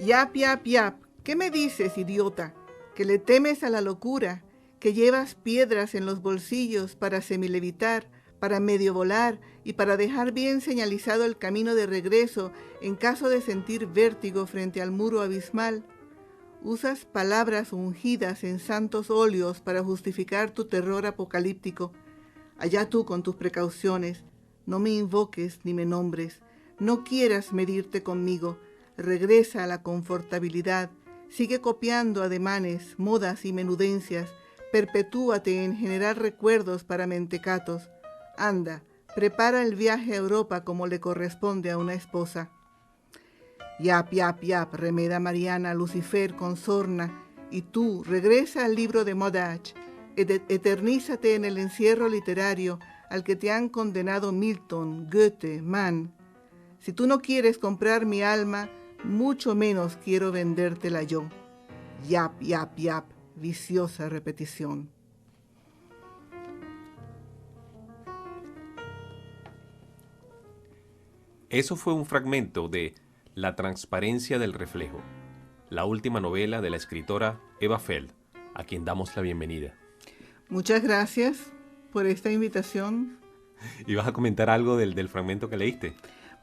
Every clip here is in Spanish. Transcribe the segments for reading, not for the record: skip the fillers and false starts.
Yap, yap, yap. ¿Qué me dices, idiota? ¿Que le temes a la locura? ¿Que llevas piedras en los bolsillos para semilevitar, para medio volar y para dejar bien señalizado el camino de regreso en caso de sentir vértigo frente al muro abismal? Usas palabras ungidas en santos óleos para justificar tu terror apocalíptico. Allá tú con tus precauciones. No me invoques ni me nombres. No quieras medirte conmigo. Regresa a la confortabilidad. Sigue copiando ademanes, modas y menudencias. Perpetúate en generar recuerdos para mentecatos. Anda, prepara el viaje a Europa como le corresponde a una esposa. Yap, yap, yap, remeda Mariana, Lucifer con sorna. Y tú, regresa al libro de Modach. Eternízate en el encierro literario al que te han condenado Milton, Goethe, Mann. Si tú no quieres comprar mi alma, mucho menos quiero vendértela yo. Yap, yap, yap, viciosa repetición. Eso fue un fragmento de La transparencia del reflejo, la última novela de la escritora Eva Feld, a quien damos la bienvenida. Muchas gracias por esta invitación. ¿Y vas a comentar algo del fragmento que leíste?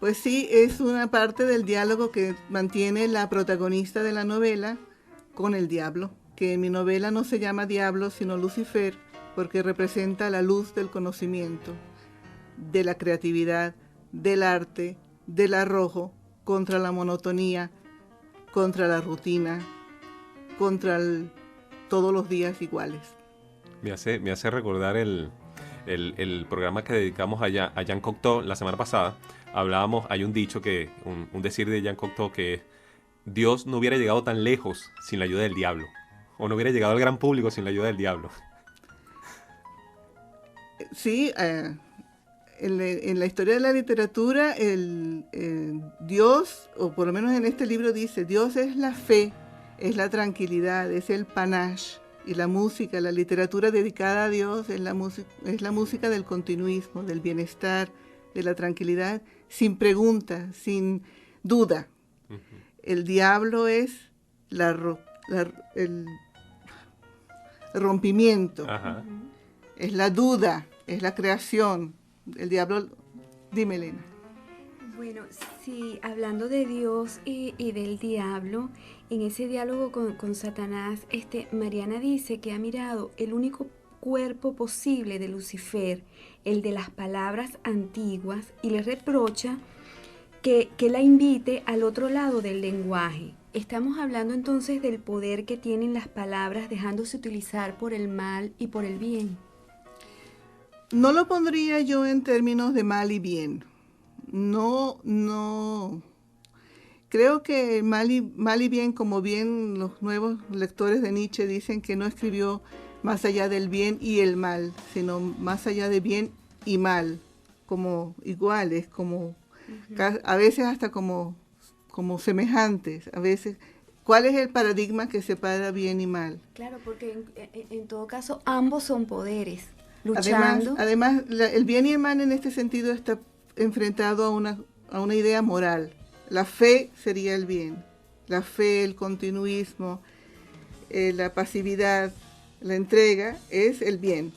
Pues sí, es una parte del diálogo que mantiene la protagonista de la novela con el diablo, que en mi novela no se llama diablo, sino Lucifer, porque representa la luz del conocimiento, de la creatividad, del arte, del arrojo, contra la monotonía, contra la rutina, contra todos los días iguales. Me hace recordar el programa que dedicamos a Jean Cocteau la semana pasada. Hay un dicho, un decir de Jean Cocteau, que Dios no hubiera llegado tan lejos sin la ayuda del diablo, o no hubiera llegado al gran público sin la ayuda del diablo. Sí, en la historia de la literatura, Dios, o por lo menos en este libro dice, Dios es la fe, es la tranquilidad, es el panache. Y la música, la literatura dedicada a Dios es la música del continuismo, del bienestar, de la tranquilidad, sin pregunta, sin duda. Uh-huh. El diablo es el rompimiento, uh-huh. Es la duda, es la creación. El diablo, dime, Elena. Bueno, sí, hablando de Dios y del diablo, en ese diálogo con Satanás, Mariana dice que ha mirado el único cuerpo posible de Lucifer, el de las palabras antiguas, y le reprocha que la invite al otro lado del lenguaje. Estamos hablando entonces del poder que tienen las palabras dejándose utilizar por el mal y por el bien. No lo pondría yo en términos de mal y bien. No. Creo que mal y bien, como bien los nuevos lectores de Nietzsche dicen que no escribió más allá del bien y el mal, sino más allá de bien y mal, como iguales, como uh-huh. A veces hasta como semejantes, a veces. ¿Cuál es el paradigma que separa bien y mal? Claro, porque en todo caso ambos son poderes, luchando. Además, el bien y el mal en este sentido está enfrentado a una idea moral. La fe sería el bien, la fe, el continuismo, la pasividad, la entrega es el bien.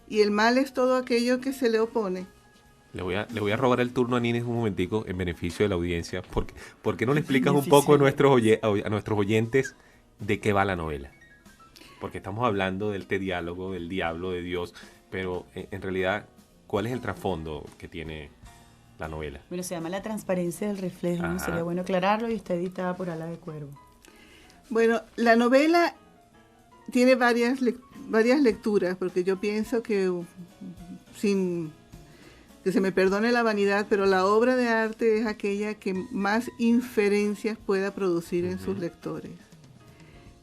Y el mal es todo aquello que se le opone. Le voy a robar el turno a Nines un momentico en beneficio de la audiencia. ¿Por qué no le explicas un poco a nuestros oyentes de qué va la novela? Porque estamos hablando de este diálogo, del diablo, de Dios, pero en realidad, ¿cuál es el trasfondo que tiene la novela? Bueno, se llama La transparencia del reflejo, ¿no? Sería bueno aclararlo, y está editada por Ala de Cuervo. Bueno, la novela tiene varias lecturas, porque yo pienso que, sin que se me perdone la vanidad, pero la obra de arte es aquella que más inferencias pueda producir en sus lectores.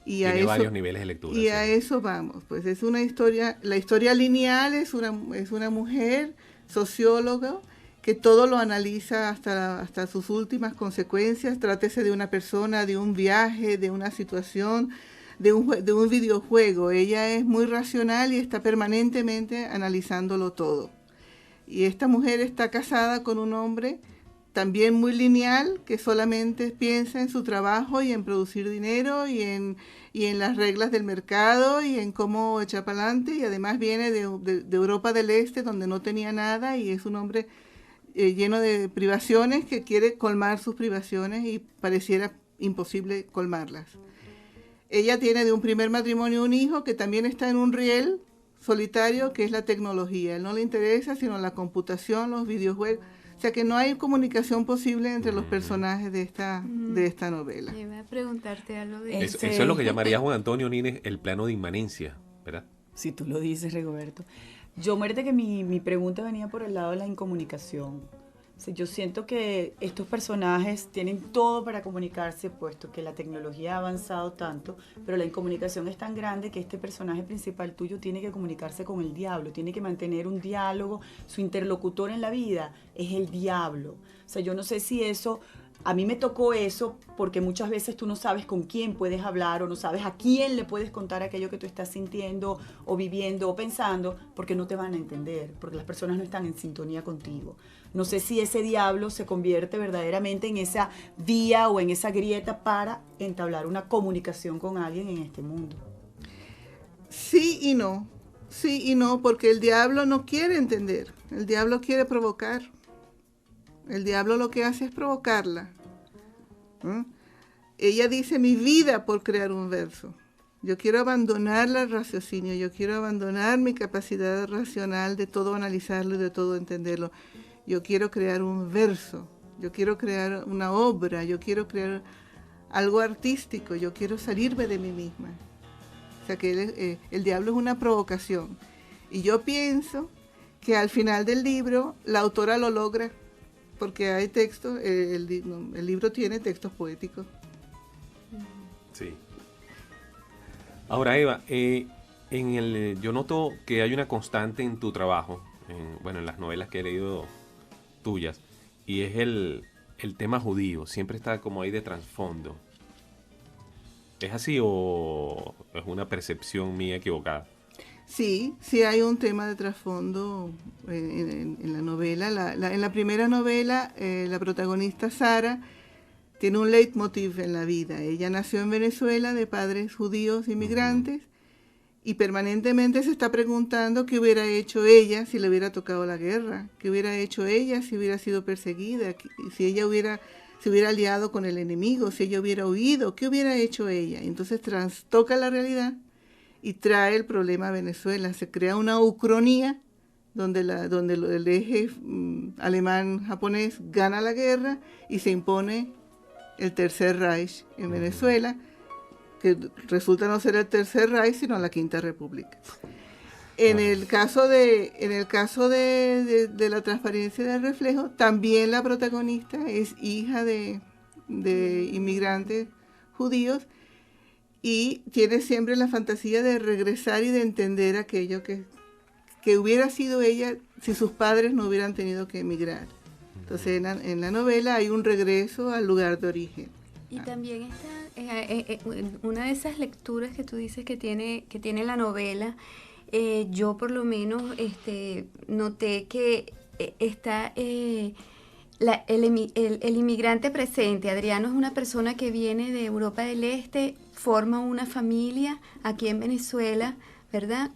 Tiene varios niveles de lectura. Y a eso vamos, pues es una historia, la historia lineal es una mujer socióloga que todo lo analiza hasta sus últimas consecuencias, trátese de una persona, de un viaje, de una situación, de un videojuego. Ella es muy racional y está permanentemente analizándolo todo. Y esta mujer está casada con un hombre también muy lineal, que solamente piensa en su trabajo y en producir dinero y en las reglas del mercado y en cómo echar para adelante, y además viene de Europa del Este, donde no tenía nada, y es un hombre lleno de privaciones que quiere colmar sus privaciones y pareciera imposible colmarlas. Ella tiene de un primer matrimonio un hijo que también está en un riel solitario, que es la tecnología. Él no le interesa sino la computación, los videojuegos. O sea que no hay comunicación posible entre los personajes de esta novela. Iba a preguntarte algo de Eso es lo que llamaría Juan Antonio Nínez el plano de inmanencia, ¿verdad? Si tú lo dices, Rigoberto. Yo, muérete que mi pregunta venía por el lado de la incomunicación. O sea, yo siento que estos personajes tienen todo para comunicarse, puesto que la tecnología ha avanzado tanto, pero la incomunicación es tan grande que este personaje principal tuyo tiene que comunicarse con el diablo, tiene que mantener un diálogo, su interlocutor en la vida es el diablo. O sea, yo no sé si eso... A mí me tocó eso porque muchas veces tú no sabes con quién puedes hablar o no sabes a quién le puedes contar aquello que tú estás sintiendo o viviendo o pensando, porque no te van a entender, porque las personas no están en sintonía contigo. No sé si ese diablo se convierte verdaderamente en esa vía o en esa grieta para entablar una comunicación con alguien en este mundo. Sí y no, porque el diablo no quiere entender, el diablo quiere provocar. El diablo lo que hace es provocarla. Ella dice, mi vida por crear un verso. Yo quiero abandonar el raciocinio, yo quiero abandonar mi capacidad racional de todo analizarlo y de todo entenderlo. Yo quiero crear un verso, yo quiero crear una obra, yo quiero crear algo artístico, yo quiero salirme de mí misma. O sea que el diablo es una provocación. Y yo pienso que al final del libro la autora lo logra, porque hay textos, el libro tiene textos poéticos. Sí. Ahora, Eva, yo noto que hay una constante en tu trabajo, en las novelas que he leído tuyas, y es el tema judío, siempre está como ahí de trasfondo. ¿Es así o es una percepción mía equivocada? Sí hay un tema de trasfondo en la novela. En la primera novela, la protagonista Sara tiene un leitmotiv en la vida. Ella nació en Venezuela de padres judíos inmigrantes y permanentemente se está preguntando qué hubiera hecho ella si le hubiera tocado la guerra, qué hubiera hecho ella si hubiera sido perseguida, si ella se hubiera aliado con el enemigo, si ella hubiera huido, qué hubiera hecho ella. Entonces trastoca la realidad y trae el problema a Venezuela. Se crea una ucronía donde el eje alemán-japonés gana la guerra y se impone el Tercer Reich en Venezuela, que resulta no ser el Tercer Reich, sino la Quinta República. En el caso de la transparencia del reflejo, también la protagonista es hija de inmigrantes judíos, y tiene siempre la fantasía de regresar y de entender aquello que hubiera sido ella si sus padres no hubieran tenido que emigrar. Entonces en la novela hay un regreso al lugar de origen. Y también está una de esas lecturas que tú dices que tiene la novela. Yo por lo menos noté que está el inmigrante presente. Adriano es una persona que viene de Europa del Este, forma una familia aquí en Venezuela, ¿verdad?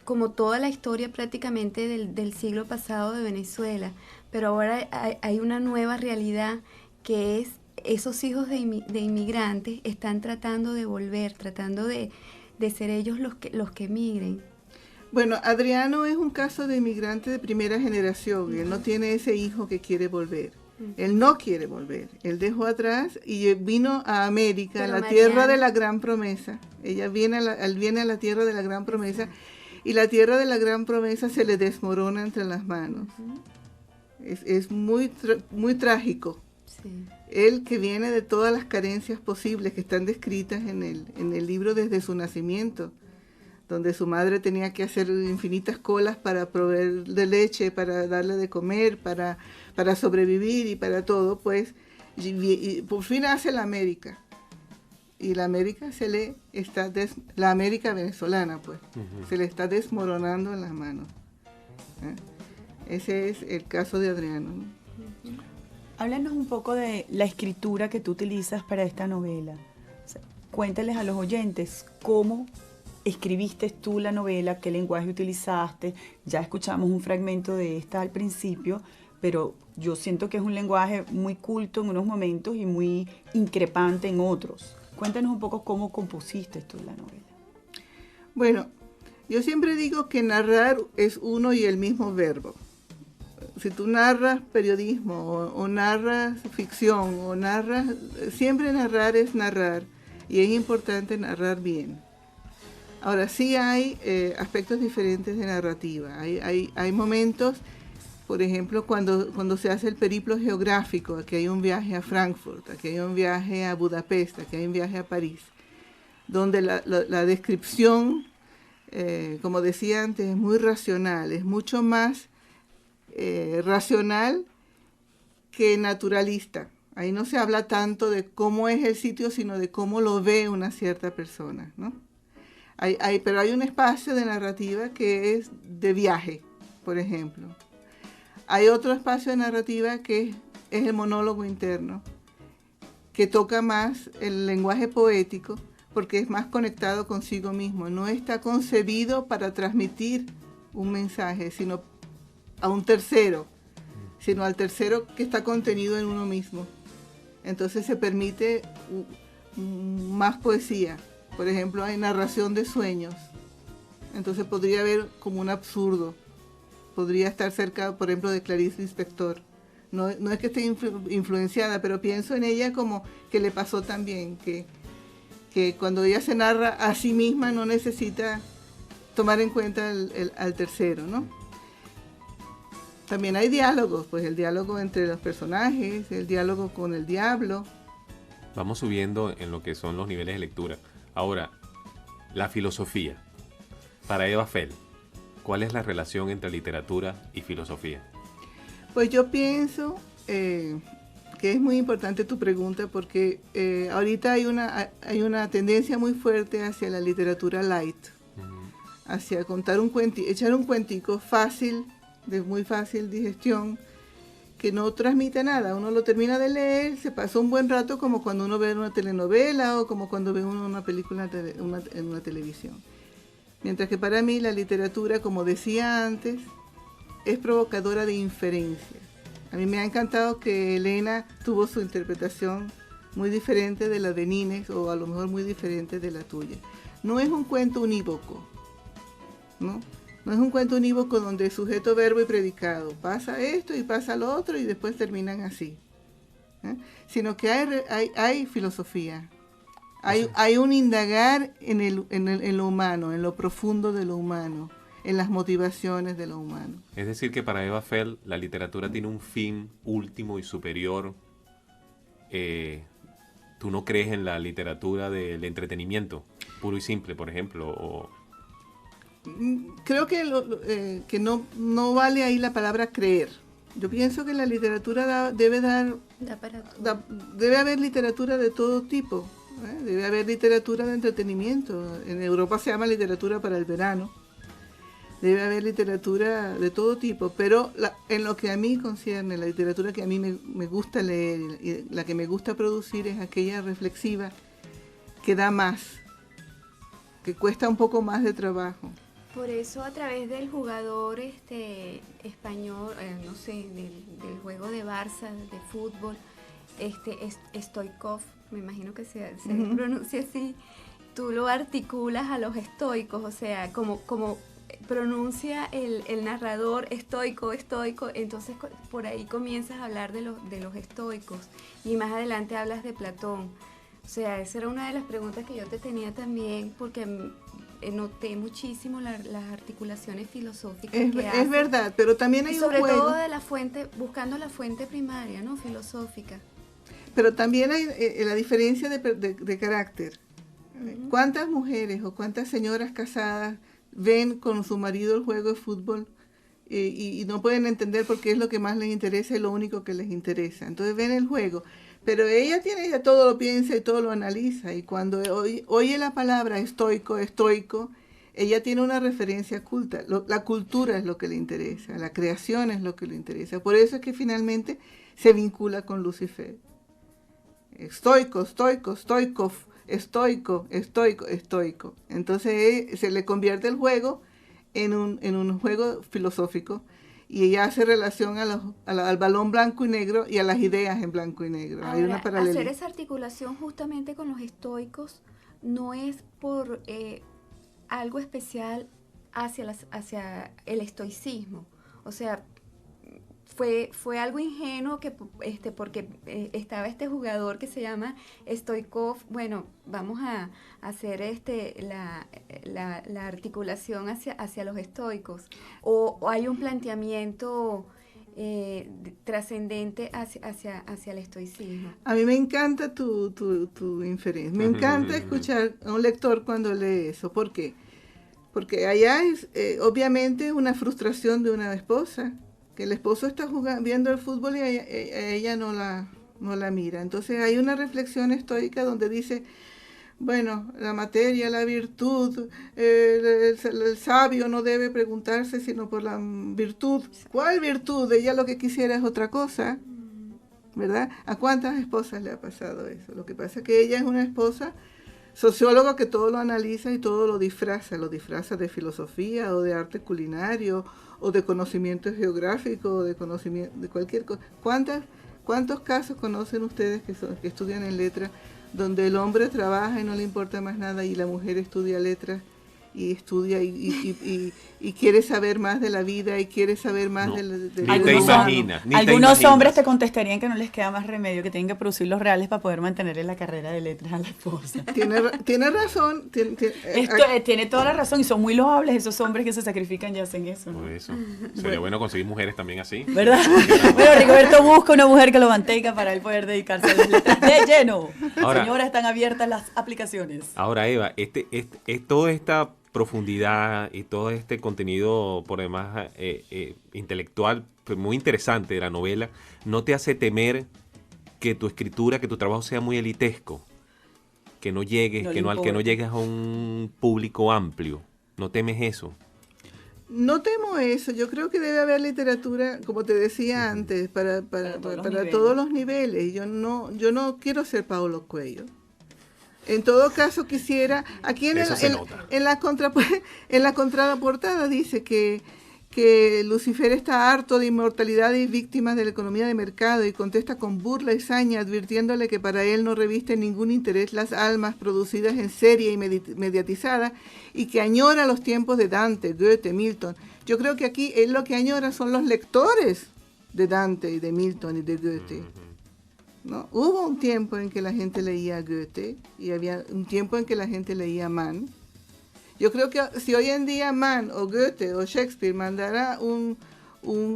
Como toda la historia prácticamente del siglo pasado de Venezuela, pero ahora hay una nueva realidad que es esos hijos de inmigrantes están tratando de volver, tratando de ser ellos los que emigren. Bueno, Adriano es un caso de inmigrante de primera generación. Él no tiene ese hijo que quiere volver. Él no quiere volver. Él dejó atrás y vino a América, a la tierra de la gran promesa. Él viene a la tierra de la gran promesa, y la tierra de la gran promesa se le desmorona entre las manos. Es muy trágico. Sí. Él, que viene de todas las carencias posibles que están descritas en el libro desde su nacimiento, donde su madre tenía que hacer infinitas colas para proveer de leche, para darle de comer, para sobrevivir y para todo, pues, y por fin hace la América. Y la América la América venezolana, pues, se le está desmoronando en las manos. Ese es el caso de Adriano, ¿no? Háblanos un poco de la escritura que tú utilizas para esta novela. O sea, cuéntales a los oyentes cómo escribiste tú la novela, qué lenguaje utilizaste. Ya escuchamos un fragmento de esta al principio, pero yo siento que es un lenguaje muy culto en unos momentos y muy increpante en otros. Cuéntanos un poco cómo compusiste tú la novela. Bueno, yo siempre digo que narrar es uno y el mismo verbo. Si tú narras periodismo o narras ficción o narras, siempre narrar es narrar y es importante narrar bien. Ahora sí hay aspectos diferentes de narrativa. Hay momentos, por ejemplo, cuando se hace el periplo geográfico, aquí hay un viaje a Frankfurt, aquí hay un viaje a Budapest, aquí hay un viaje a París, donde la descripción, como decía antes, es muy racional, es mucho más racional que naturalista. Ahí no se habla tanto de cómo es el sitio, sino de cómo lo ve una cierta persona, ¿no? Pero hay un espacio de narrativa que es de viaje, por ejemplo. Hay otro espacio de narrativa que es el monólogo interno, que toca más el lenguaje poético, porque es más conectado consigo mismo. No está concebido para transmitir un mensaje, sino a un tercero, sino al tercero que está contenido en uno mismo. Entonces se permite más poesía. Por ejemplo, hay narración de sueños. Entonces podría haber como un absurdo. Podría estar cerca, por ejemplo, de Clarice Lispector. No es que esté influenciada, pero pienso en ella como que le pasó también, que cuando ella se narra a sí misma no necesita tomar en cuenta al tercero, ¿no? También hay diálogos, pues el diálogo entre los personajes, el diálogo con el diablo. Vamos subiendo en lo que son los niveles de lectura. Ahora, la filosofía. Para Eva Feld, ¿cuál es la relación entre literatura y filosofía? Pues yo pienso que es muy importante tu pregunta porque ahorita hay una tendencia muy fuerte hacia la literatura light, hacia contar echar un cuentico fácil, de muy fácil digestión, que no transmite nada. Uno lo termina de leer, se pasa un buen rato como cuando uno ve una telenovela o como cuando ve uno una película en una televisión. Mientras que para mí la literatura, como decía antes, es provocadora de inferencias. A mí me ha encantado que Elena tuvo su interpretación muy diferente de la de Nines, o a lo mejor muy diferente de la tuya. No es un cuento unívoco, ¿no? No es un cuento unívoco donde sujeto, verbo y predicado. Pasa esto y pasa lo otro y después terminan así. Sino que hay filosofía. Hay un indagar en lo humano, en lo profundo de lo humano, en las motivaciones de lo humano. Es decir, que para Eva Feld la literatura tiene un fin último y superior. ¿Tú no crees en la literatura del entretenimiento puro y simple, por ejemplo? Creo que no vale ahí la palabra creer. Yo pienso que la literatura debe haber literatura de todo tipo. Debe haber literatura de entretenimiento. En Europa se llama literatura para el verano. Debe haber literatura de todo tipo, pero en lo que a mí concierne, la literatura que a mí me gusta leer y la que me gusta producir es aquella reflexiva que da más, que cuesta un poco más de trabajo. Por eso a través del jugador español, no sé, del juego de Barça, de fútbol, Stoichkov, me imagino que se pronuncia así, tú lo articulas a los estoicos, o sea, como pronuncia el narrador estoico, entonces por ahí comienzas a hablar de los estoicos y más adelante hablas de Platón. O sea, esa era una de las preguntas que yo te tenía también, porque noté muchísimo las articulaciones filosóficas que haces. Es verdad, pero también hay un juego. Sobre todo de la fuente, buscando la fuente primaria, ¿no? Filosófica. Pero también hay la diferencia de carácter. Uh-huh. ¿Cuántas mujeres o cuántas señoras casadas ven con su marido el juego de fútbol y no pueden entender por qué es lo que más les interesa y lo único que les interesa? Entonces ven el juego. Pero ella todo lo piensa y todo lo analiza, y cuando oye la palabra estoico, ella tiene una referencia culta. La cultura es lo que le interesa, la creación es lo que le interesa. Por eso es que finalmente se vincula con Lucifer. Estoico, estoico, estoico, estoico, estoico, estoico. Entonces se le convierte el juego en un juego filosófico y ella hace relación al balón blanco y negro y a las ideas en blanco y negro. Ahora, hay una paralelidad. hacer esa articulación justamente con los estoicos no es por algo especial hacia el estoicismo. O sea, fue algo ingenuo que porque estaba este jugador que se llama Stoikov. Bueno, vamos a hacer la articulación hacia los estoicos. O hay un planteamiento trascendente hacia el estoicismo. A mí me encanta tu inferencia. Me encanta escuchar a un lector cuando lee eso. ¿Por qué? Porque allá es obviamente una frustración de una esposa, que el esposo está viendo el fútbol y ella no la mira. Entonces hay una reflexión estoica donde dice, bueno, la materia, la virtud, el sabio no debe preguntarse sino por la virtud. ¿Cuál virtud? Ella lo que quisiera es otra cosa, ¿verdad? ¿A cuántas esposas le ha pasado eso? Lo que pasa es que ella es una esposa socióloga que todo lo analiza y todo lo disfraza de filosofía o de arte culinario o de conocimiento geográfico o de conocimiento de cualquier cosa. ¿Cuántos casos conocen ustedes que estudian en letras donde el hombre trabaja y no le importa más nada y la mujer estudia letras y estudia y quiere saber más de la vida y quiere saber más de Ni te imaginas. Algunos hombres te contestarían que no les queda más remedio, que tienen que producir los reales para poder mantenerle la carrera de letras a la esposa. Tiene razón. Tiene toda la razón y son muy loables esos hombres que se sacrifican y hacen eso, ¿no? Por eso. Sería bueno conseguir mujeres también así. ¿Verdad? Bueno, Rigoberto busca una mujer que lo mantenga para él poder dedicarse a las letras de lleno. Ahora, señora, están abiertas las aplicaciones. Ahora, Eva, toda esta profundidad y todo este contenido por demás intelectual pues muy interesante de la novela, ¿no te hace temer que tu escritura, que tu trabajo sea muy elitesco? Que no llegues, que no llegues a un público amplio. ¿No temes eso? No temo eso. Yo creo que debe haber literatura, como te decía antes, para todos los niveles. Yo no quiero ser Paulo Coelho. En todo caso quisiera, aquí en la contraportada dice que Lucifer está harto de inmortalidad y víctimas de la economía de mercado y contesta con burla y saña advirtiéndole que para él no revisten ningún interés las almas producidas en serie y mediatizadas y que añora los tiempos de Dante, Goethe, Milton. Yo creo que aquí él lo que añora son los lectores de Dante y de Milton y de Goethe. ¿No? Hubo un tiempo en que la gente leía Goethe y había un tiempo en que la gente leía Mann. Yo creo que si hoy en día Mann o Goethe o Shakespeare mandara un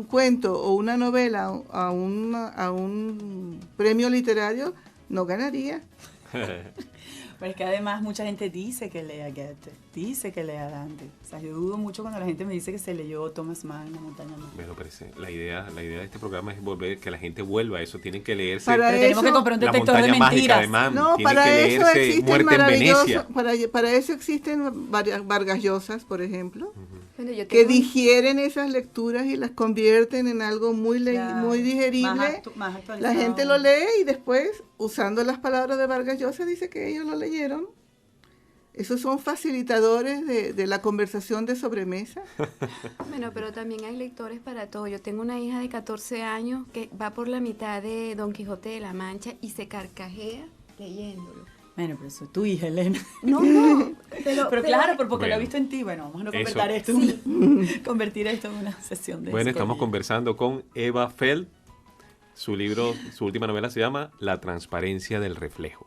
cuento o una novela a un premio literario, no ganaría. Pero es que además mucha gente dice que lea Goethe, dice que lea Dante. O sea, yo dudo mucho cuando la gente me dice que se leyó Thomas Mann, La montaña Mann. Me lo parece. La idea de este programa es que la gente vuelva a eso. Tienen que leerse. Pero tenemos que comprar un detector de mentiras. De Mann. No, tienen para que eso leerse existen Muerte en Venecia. Para eso existen Vargas Llosas, por ejemplo, Bueno, yo que tengo digieren esas lecturas y las convierten en algo muy digerible. Más actualizado. La gente lo lee y después, usando las palabras de Vargas Llosa, dice que ellos lo leyeron. Esos son facilitadores de la conversación de sobremesa. Bueno, pero también hay lectores para todo. Yo tengo una hija de 14 años que va por la mitad de Don Quijote de la Mancha y se carcajea leyéndolo. Bueno, pero eso es tu hija, Elena. No, pero claro, porque bueno, lo he visto en ti. Bueno, vamos a no convertir esto en una sesión de Bueno, psicología. estamos conversando con Eva Feld. Su última novela se llama La transparencia del reflejo.